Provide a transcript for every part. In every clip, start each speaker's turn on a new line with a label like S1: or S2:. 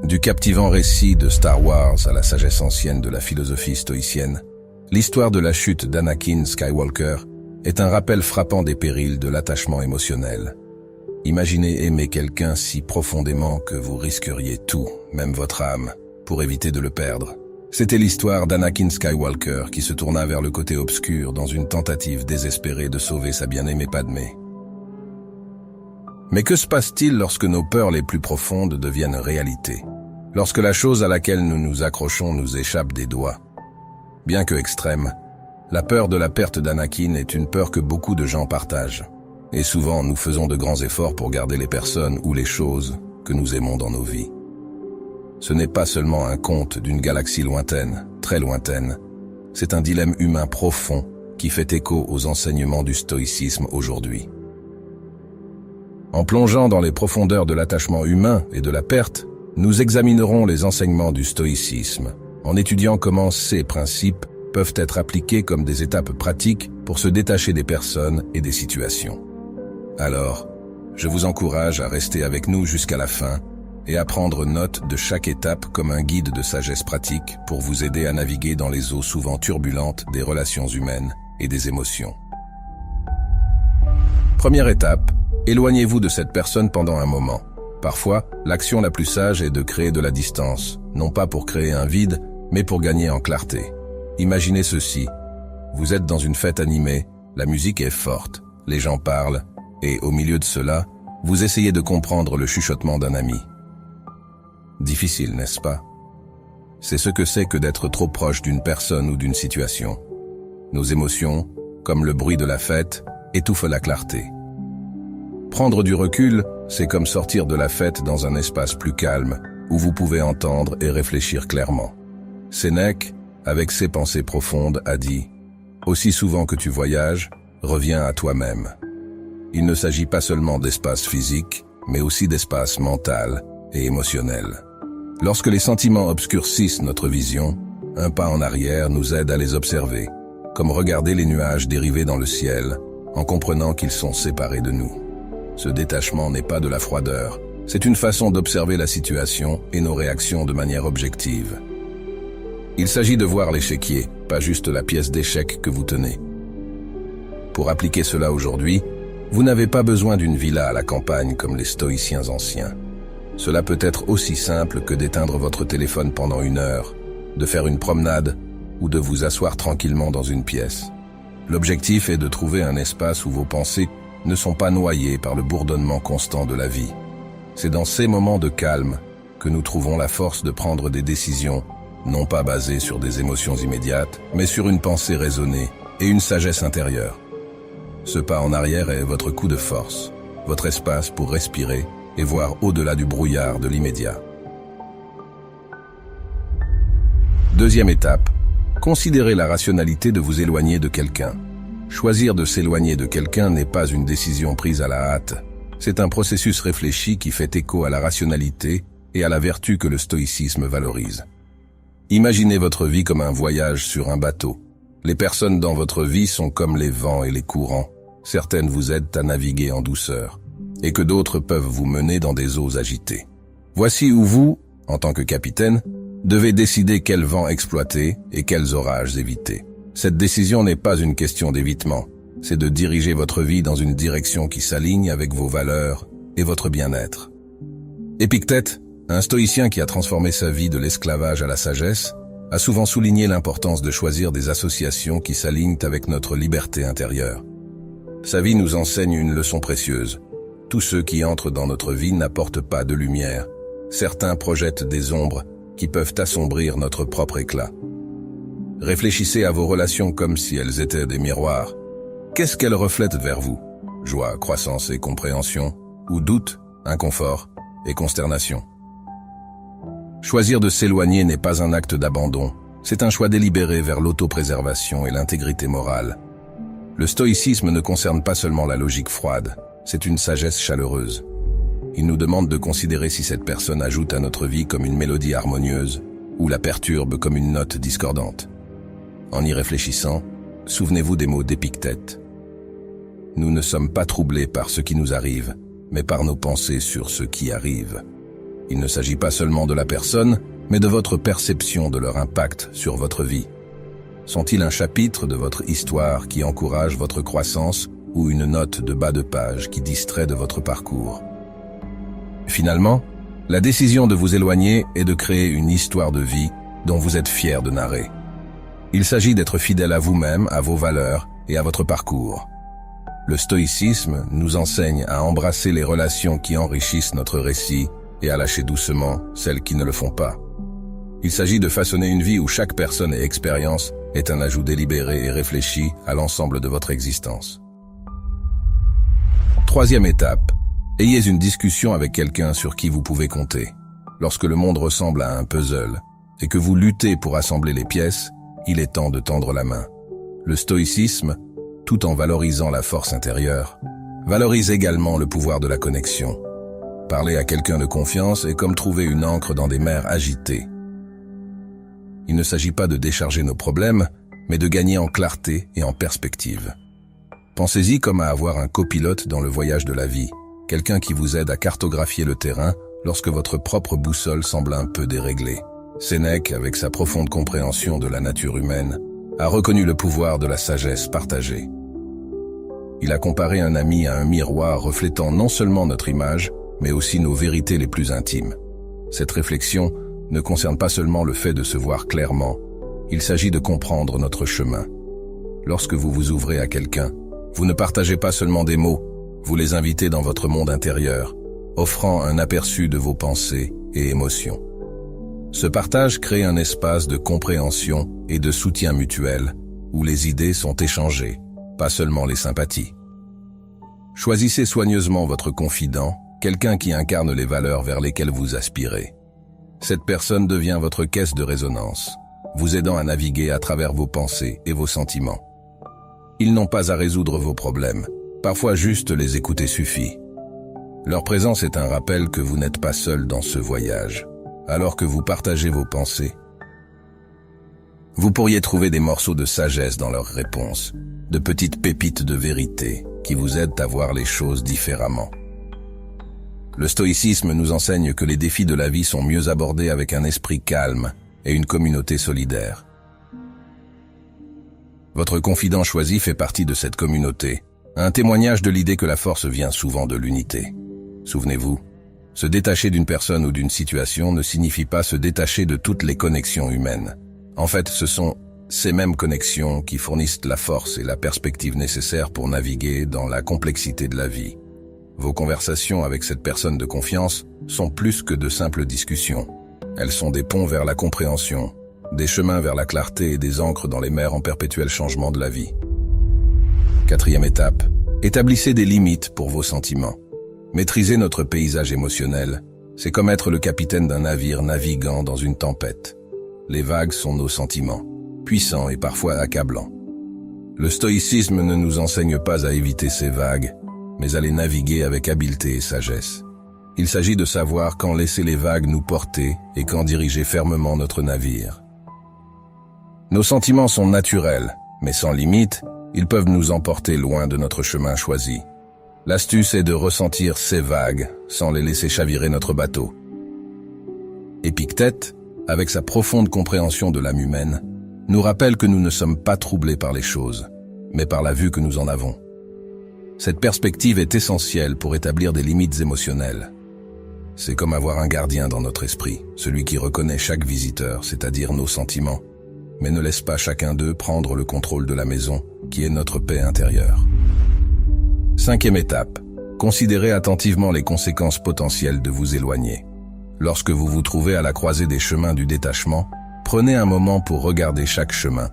S1: Du captivant récit de Star Wars à la sagesse ancienne de la philosophie stoïcienne, l'histoire de la chute d'Anakin Skywalker est un rappel frappant des périls de l'attachement émotionnel. Imaginez aimer quelqu'un si profondément que vous risqueriez tout, même votre âme, pour éviter de le perdre. C'était l'histoire d'Anakin Skywalker qui se tourna vers le côté obscur dans une tentative désespérée de sauver sa bien-aimée Padmé. Mais que se passe-t-il lorsque nos peurs les plus profondes deviennent réalité? Lorsque la chose à laquelle nous nous accrochons nous échappe des doigts? Bien que extrême, la peur de la perte d'Anakin est une peur que beaucoup de gens partagent. Et souvent, nous faisons de grands efforts pour garder les personnes ou les choses que nous aimons dans nos vies. Ce n'est pas seulement un conte d'une galaxie lointaine, très lointaine. C'est un dilemme humain profond qui fait écho aux enseignements du stoïcisme aujourd'hui. En plongeant dans les profondeurs de l'attachement humain et de la perte, nous examinerons les enseignements du stoïcisme, en étudiant comment ces principes peuvent être appliqués comme des étapes pratiques pour se détacher des personnes et des situations. Alors, je vous encourage à rester avec nous jusqu'à la fin et à prendre note de chaque étape comme un guide de sagesse pratique pour vous aider à naviguer dans les eaux souvent turbulentes des relations humaines et des émotions. Première étape, éloignez-vous de cette personne pendant un moment. Parfois, l'action la plus sage est de créer de la distance, non pas pour créer un vide, mais pour gagner en clarté. Imaginez ceci. Vous êtes dans une fête animée, la musique est forte, les gens parlent, et au milieu de cela, vous essayez de comprendre le chuchotement d'un ami. Difficile, n'est-ce pas? C'est ce que c'est que d'être trop proche d'une personne ou d'une situation. Nos émotions, comme le bruit de la fête, étouffent la clarté. Prendre du recul, c'est comme sortir de la fête dans un espace plus calme, où vous pouvez entendre et réfléchir clairement. Sénèque, avec ses pensées profondes, a dit « Aussi souvent que tu voyages, reviens à toi-même ». Il ne s'agit pas seulement d'espace physique, mais aussi d'espace mental et émotionnel. Lorsque les sentiments obscurcissent notre vision, un pas en arrière nous aide à les observer, comme regarder les nuages dériver dans le ciel, en comprenant qu'ils sont séparés de nous. Ce détachement n'est pas de la froideur, c'est une façon d'observer la situation et nos réactions de manière objective. Il s'agit de voir l'échiquier, pas juste la pièce d'échec que vous tenez. Pour appliquer cela aujourd'hui, vous n'avez pas besoin d'une villa à la campagne comme les stoïciens anciens. Cela peut être aussi simple que d'éteindre votre téléphone pendant 1 heure, de faire une promenade ou de vous asseoir tranquillement dans une pièce. L'objectif est de trouver un espace où vos pensées ne sont pas noyées par le bourdonnement constant de la vie. C'est dans ces moments de calme que nous trouvons la force de prendre des décisions, non pas basées sur des émotions immédiates, mais sur une pensée raisonnée et une sagesse intérieure. Ce pas en arrière est votre coup de force, votre espace pour respirer et voir au-delà du brouillard de l'immédiat. Deuxième étape, considérez la rationalité de vous éloigner de quelqu'un. Choisir de s'éloigner de quelqu'un n'est pas une décision prise à la hâte. C'est un processus réfléchi qui fait écho à la rationalité et à la vertu que le stoïcisme valorise. Imaginez votre vie comme un voyage sur un bateau. Les personnes dans votre vie sont comme les vents et les courants. Certaines vous aident à naviguer en douceur, et que d'autres peuvent vous mener dans des eaux agitées. Voici où vous, en tant que capitaine, devez décider quel vent exploiter et quels orages éviter. Cette décision n'est pas une question d'évitement, c'est de diriger votre vie dans une direction qui s'aligne avec vos valeurs et votre bien-être. Épictète, un stoïcien qui a transformé sa vie de l'esclavage à la sagesse, a souvent souligné l'importance de choisir des associations qui s'alignent avec notre liberté intérieure. Sa vie nous enseigne une leçon précieuse. Tous ceux qui entrent dans notre vie n'apportent pas de lumière. Certains projettent des ombres qui peuvent assombrir notre propre éclat. Réfléchissez à vos relations comme si elles étaient des miroirs. Qu'est-ce qu'elles reflètent vers vous? Joie, croissance et compréhension, ou doute, inconfort et consternation? Choisir de s'éloigner n'est pas un acte d'abandon, c'est un choix délibéré vers l'autopréservation et l'intégrité morale. Le stoïcisme ne concerne pas seulement la logique froide, c'est une sagesse chaleureuse. Il nous demande de considérer si cette personne ajoute à notre vie comme une mélodie harmonieuse ou la perturbe comme une note discordante. En y réfléchissant, souvenez-vous des mots d'Épictète. Nous ne sommes pas troublés par ce qui nous arrive, mais par nos pensées sur ce qui arrive. Il ne s'agit pas seulement de la personne, mais de votre perception de leur impact sur votre vie. Sont-ils un chapitre de votre histoire qui encourage votre croissance ou une note de bas de page qui distrait de votre parcours? Finalement, la décision de vous éloigner est de créer une histoire de vie dont vous êtes fier de narrer. Il s'agit d'être fidèle à vous-même, à vos valeurs et à votre parcours. Le stoïcisme nous enseigne à embrasser les relations qui enrichissent notre récit et à lâcher doucement celles qui ne le font pas. Il s'agit de façonner une vie où chaque personne et expérience est un ajout délibéré et réfléchi à l'ensemble de votre existence. Troisième étape, ayez une discussion avec quelqu'un sur qui vous pouvez compter. Lorsque le monde ressemble à un puzzle et que vous luttez pour assembler les pièces, il est temps de tendre la main. Le stoïcisme, tout en valorisant la force intérieure, valorise également le pouvoir de la connexion. Parler à quelqu'un de confiance est comme trouver une ancre dans des mers agitées. Il ne s'agit pas de décharger nos problèmes, mais de gagner en clarté et en perspective. Pensez-y comme à avoir un copilote dans le voyage de la vie, quelqu'un qui vous aide à cartographier le terrain lorsque votre propre boussole semble un peu déréglée. Sénèque, avec sa profonde compréhension de la nature humaine, a reconnu le pouvoir de la sagesse partagée. Il a comparé un ami à un miroir reflétant non seulement notre image, mais aussi nos vérités les plus intimes. Cette réflexion ne concerne pas seulement le fait de se voir clairement, il s'agit de comprendre notre chemin. Lorsque vous vous ouvrez à quelqu'un, vous ne partagez pas seulement des mots, vous les invitez dans votre monde intérieur, offrant un aperçu de vos pensées et émotions. Ce partage crée un espace de compréhension et de soutien mutuel, où les idées sont échangées, pas seulement les sympathies. Choisissez soigneusement votre confident, quelqu'un qui incarne les valeurs vers lesquelles vous aspirez. Cette personne devient votre caisse de résonance, vous aidant à naviguer à travers vos pensées et vos sentiments. Ils n'ont pas à résoudre vos problèmes, parfois juste les écouter suffit. Leur présence est un rappel que vous n'êtes pas seul dans ce voyage, alors que vous partagez vos pensées. Vous pourriez trouver des morceaux de sagesse dans leurs réponses, de petites pépites de vérité qui vous aident à voir les choses différemment. Le stoïcisme nous enseigne que les défis de la vie sont mieux abordés avec un esprit calme et une communauté solidaire. Votre confident choisi fait partie de cette communauté, un témoignage de l'idée que la force vient souvent de l'unité. Souvenez-vous, se détacher d'une personne ou d'une situation ne signifie pas se détacher de toutes les connexions humaines. En fait, ce sont ces mêmes connexions qui fournissent la force et la perspective nécessaires pour naviguer dans la complexité de la vie. Vos conversations avec cette personne de confiance sont plus que de simples discussions. Elles sont des ponts vers la compréhension, des chemins vers la clarté et des ancres dans les mers en perpétuel changement de la vie. Quatrième étape, établissez des limites pour vos sentiments. Maîtriser notre paysage émotionnel, c'est comme être le capitaine d'un navire naviguant dans une tempête. Les vagues sont nos sentiments, puissants et parfois accablants. Le stoïcisme ne nous enseigne pas à éviter ces vagues, mais à les naviguer avec habileté et sagesse. Il s'agit de savoir quand laisser les vagues nous porter et quand diriger fermement notre navire. Nos sentiments sont naturels, mais sans limite, ils peuvent nous emporter loin de notre chemin choisi. L'astuce est de ressentir ces vagues sans les laisser chavirer notre bateau. Épictète, avec sa profonde compréhension de l'âme humaine, nous rappelle que nous ne sommes pas troublés par les choses, mais par la vue que nous en avons. Cette perspective est essentielle pour établir des limites émotionnelles. C'est comme avoir un gardien dans notre esprit, celui qui reconnaît chaque visiteur, c'est-à-dire nos sentiments, mais ne laisse pas chacun d'eux prendre le contrôle de la maison, qui est notre paix intérieure. Cinquième étape, considérez attentivement les conséquences potentielles de vous éloigner. Lorsque vous vous trouvez à la croisée des chemins du détachement, prenez un moment pour regarder chaque chemin.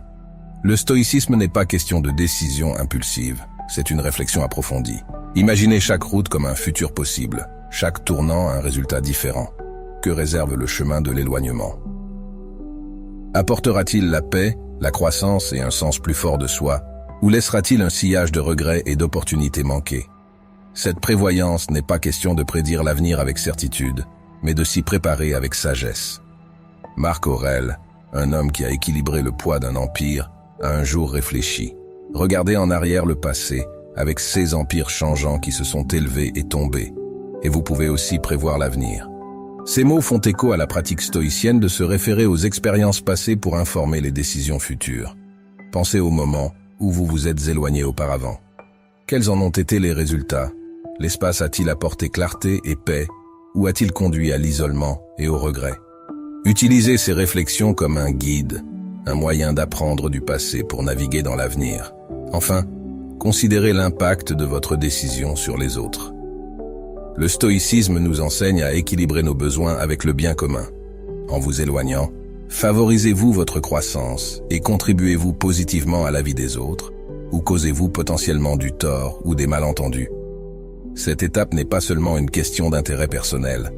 S1: Le stoïcisme n'est pas question de décision impulsive, c'est une réflexion approfondie. Imaginez chaque route comme un futur possible, chaque tournant un résultat différent. Que réserve le chemin de l'éloignement? Apportera-t-il la paix, la croissance et un sens plus fort de soi, ou laissera-t-il un sillage de regrets et d'opportunités manquées? Cette prévoyance n'est pas question de prédire l'avenir avec certitude, mais de s'y préparer avec sagesse. Marc Aurèle, un homme qui a équilibré le poids d'un empire, a un jour réfléchi. Regardez en arrière le passé, avec ces empires changeants qui se sont élevés et tombés, et vous pouvez aussi prévoir l'avenir. Ces mots font écho à la pratique stoïcienne de se référer aux expériences passées pour informer les décisions futures. Pensez au moment où vous vous êtes éloigné auparavant. Quels en ont été les résultats? L'espace a-t-il apporté clarté et paix, ou a-t-il conduit à l'isolement et au regret? Utilisez ces réflexions comme un guide, un moyen d'apprendre du passé pour naviguer dans l'avenir. Enfin, considérez l'impact de votre décision sur les autres. Le stoïcisme nous enseigne à équilibrer nos besoins avec le bien commun. En vous éloignant, favorisez-vous votre croissance et contribuez-vous positivement à la vie des autres, ou causez-vous potentiellement du tort ou des malentendus? Cette étape n'est pas seulement une question d'intérêt personnel.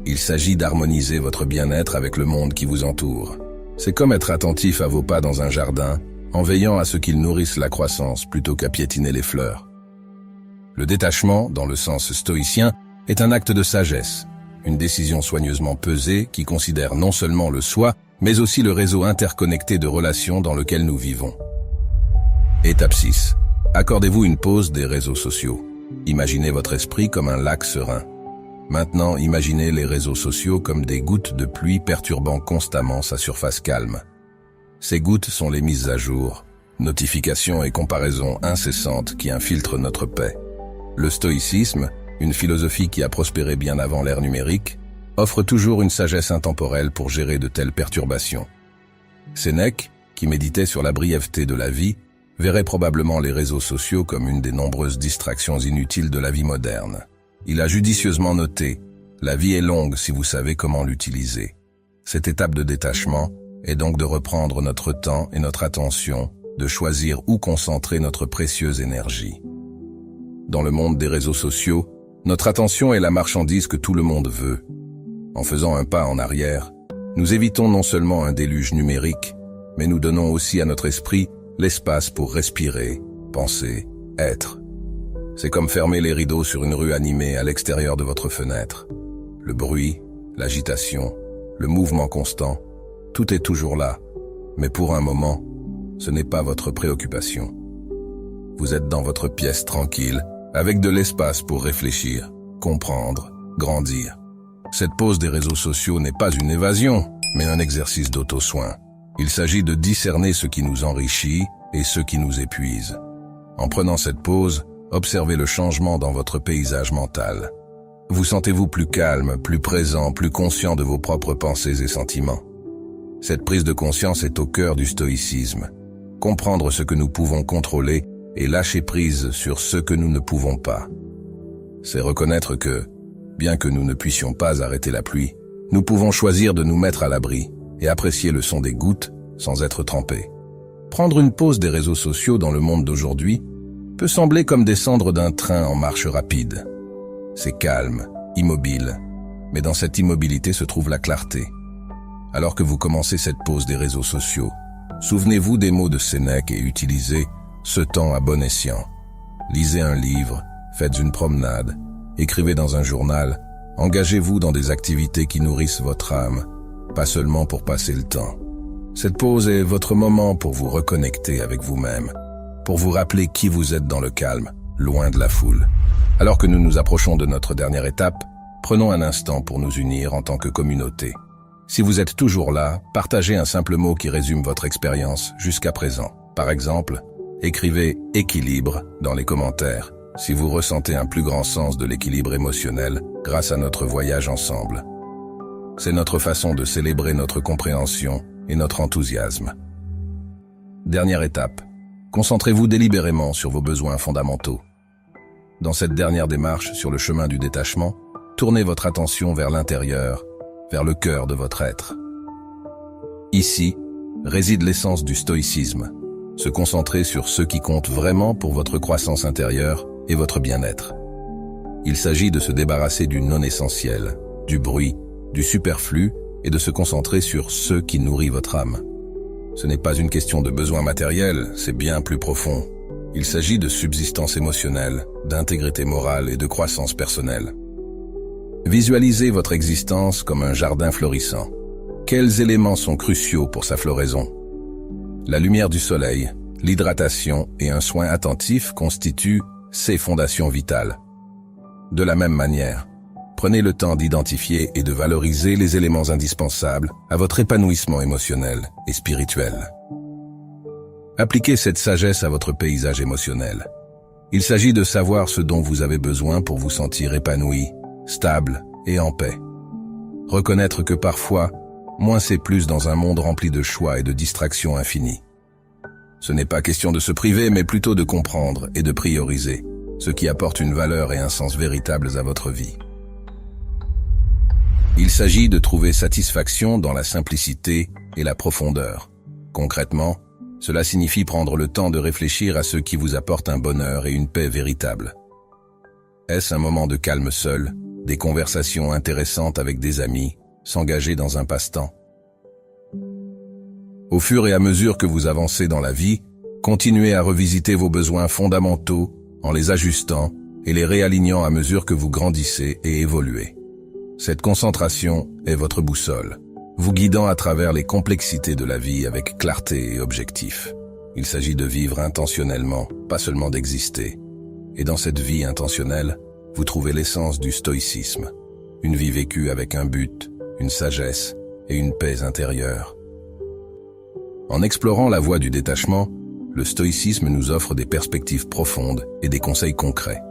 S1: Il s'agit d'harmoniser votre bien-être avec le monde qui vous entoure. C'est comme être attentif à vos pas dans un jardin, en veillant à ce qu'ils nourrissent la croissance plutôt qu'à piétiner les fleurs. Le détachement, dans le sens stoïcien, est un acte de sagesse, une décision soigneusement pesée qui considère non seulement le soi, mais aussi le réseau interconnecté de relations dans lequel nous vivons. Étape 6. Accordez-vous une pause des réseaux sociaux. Imaginez votre esprit comme un lac serein. Maintenant, imaginez les réseaux sociaux comme des gouttes de pluie perturbant constamment sa surface calme. Ces gouttes sont les mises à jour, notifications et comparaisons incessantes qui infiltrent notre paix. Le stoïcisme, une philosophie qui a prospéré bien avant l'ère numérique, offre toujours une sagesse intemporelle pour gérer de telles perturbations. Sénèque, qui méditait sur la brièveté de la vie, verrait probablement les réseaux sociaux comme une des nombreuses distractions inutiles de la vie moderne. Il a judicieusement noté « La vie est longue si vous savez comment l'utiliser ». Cette étape de détachement est donc de reprendre notre temps et notre attention, de choisir où concentrer notre précieuse énergie. Dans le monde des réseaux sociaux, notre attention est la marchandise que tout le monde veut. En faisant un pas en arrière, nous évitons non seulement un déluge numérique, mais nous donnons aussi à notre esprit l'espace pour respirer, penser, être. C'est comme fermer les rideaux sur une rue animée à l'extérieur de votre fenêtre. Le bruit, l'agitation, le mouvement constant, tout est toujours là, mais pour un moment, ce n'est pas votre préoccupation. Vous êtes dans votre pièce tranquille, avec de l'espace pour réfléchir, comprendre, grandir. Cette pause des réseaux sociaux n'est pas une évasion, mais un exercice d'auto-soin. Il s'agit de discerner ce qui nous enrichit et ce qui nous épuise. En prenant cette pause, observez le changement dans votre paysage mental. Vous sentez-vous plus calme, plus présent, plus conscient de vos propres pensées et sentiments. Cette prise de conscience est au cœur du stoïcisme. Comprendre ce que nous pouvons contrôler et lâcher prise sur ce que nous ne pouvons pas. C'est reconnaître que, bien que nous ne puissions pas arrêter la pluie, nous pouvons choisir de nous mettre à l'abri et apprécier le son des gouttes sans être trempés. Prendre une pause des réseaux sociaux dans le monde d'aujourd'hui peut sembler comme descendre d'un train en marche rapide. C'est calme, immobile, mais dans cette immobilité se trouve la clarté. Alors que vous commencez cette pause des réseaux sociaux, souvenez-vous des mots de Sénèque et utilisez ce temps à bon escient. Lisez un livre, faites une promenade, écrivez dans un journal, engagez-vous dans des activités qui nourrissent votre âme, pas seulement pour passer le temps. Cette pause est votre moment pour vous reconnecter avec vous-même, pour vous rappeler qui vous êtes dans le calme, loin de la foule. Alors que nous nous approchons de notre dernière étape, prenons un instant pour nous unir en tant que communauté. Si vous êtes toujours là, partagez un simple mot qui résume votre expérience jusqu'à présent. Par exemple, écrivez « équilibre » dans les commentaires, si vous ressentez un plus grand sens de l'équilibre émotionnel grâce à notre voyage ensemble. C'est notre façon de célébrer notre compréhension et notre enthousiasme. Dernière étape. Concentrez-vous délibérément sur vos besoins fondamentaux. Dans cette dernière démarche sur le chemin du détachement, tournez votre attention vers l'intérieur, vers le cœur de votre être. Ici réside l'essence du stoïcisme, se concentrer sur ce qui compte vraiment pour votre croissance intérieure et votre bien-être. Il s'agit de se débarrasser du non-essentiel, du bruit, du superflu et de se concentrer sur ce qui nourrit votre âme. Ce n'est pas une question de besoin matériel, c'est bien plus profond. Il s'agit de subsistance émotionnelle, d'intégrité morale et de croissance personnelle. Visualisez votre existence comme un jardin florissant. Quels éléments sont cruciaux pour sa floraison? La lumière du soleil, l'hydratation et un soin attentif constituent ces fondations vitales. De la même manière, Prenez le temps d'identifier et de valoriser les éléments indispensables à votre épanouissement émotionnel et spirituel. Appliquez cette sagesse à votre paysage émotionnel. Il s'agit de savoir ce dont vous avez besoin pour vous sentir épanoui, stable et en paix. Reconnaître que parfois, moins c'est plus dans un monde rempli de choix et de distractions infinies. Ce n'est pas question de se priver, mais plutôt de comprendre et de prioriser ce qui apporte une valeur et un sens véritables à votre vie. Il s'agit de trouver satisfaction dans la simplicité et la profondeur. Concrètement, cela signifie prendre le temps de réfléchir à ce qui vous apporte un bonheur et une paix véritable. Est-ce un moment de calme seul, des conversations intéressantes avec des amis, s'engager dans un passe-temps? Au fur et à mesure que vous avancez dans la vie, continuez à revisiter vos besoins fondamentaux en les ajustant et les réalignant à mesure que vous grandissez et évoluez. Cette concentration est votre boussole, vous guidant à travers les complexités de la vie avec clarté et objectif. Il s'agit de vivre intentionnellement, pas seulement d'exister. Et dans cette vie intentionnelle, vous trouvez l'essence du stoïcisme. Une vie vécue avec un but, une sagesse et une paix intérieure. En explorant la voie du détachement, le stoïcisme nous offre des perspectives profondes et des conseils concrets.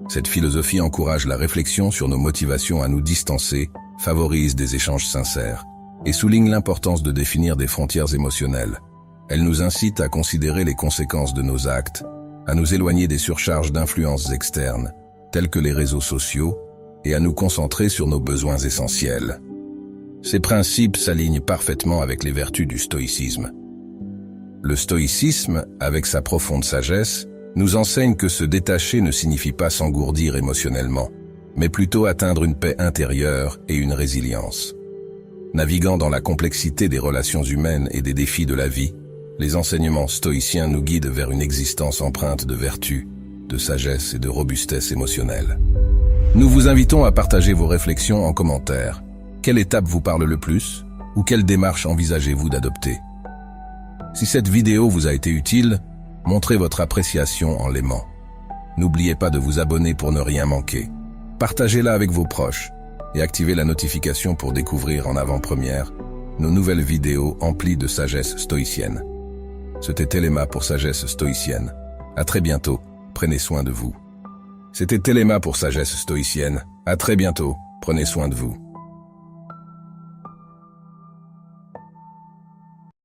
S1: Cette philosophie encourage la réflexion sur nos motivations à nous distancer, favorise des échanges sincères et souligne l'importance de définir des frontières émotionnelles. Elle nous incite à considérer les conséquences de nos actes, à nous éloigner des surcharges d'influences externes, telles que les réseaux sociaux, et à nous concentrer sur nos besoins essentiels. Ces principes s'alignent parfaitement avec les vertus du stoïcisme. Le stoïcisme, avec sa profonde sagesse, nous enseigne que se détacher ne signifie pas s'engourdir émotionnellement, mais plutôt atteindre une paix intérieure et une résilience. Naviguant dans la complexité des relations humaines et des défis de la vie, les enseignements stoïciens nous guident vers une existence empreinte de vertu, de sagesse et de robustesse émotionnelle. Nous vous invitons à partager vos réflexions en commentaire. Quelle étape vous parle le plus ou quelle démarche envisagez-vous d'adopter? Si cette vidéo vous a été utile, montrez votre appréciation en l'aimant. N'oubliez pas de vous abonner pour ne rien manquer. Partagez-la avec vos proches et activez la notification pour découvrir en avant-première nos nouvelles vidéos emplies de sagesse stoïcienne. C'était Téléma pour Sagesse Stoïcienne. À très bientôt, prenez soin de vous. C'était Téléma pour Sagesse Stoïcienne. À très bientôt, prenez soin de vous.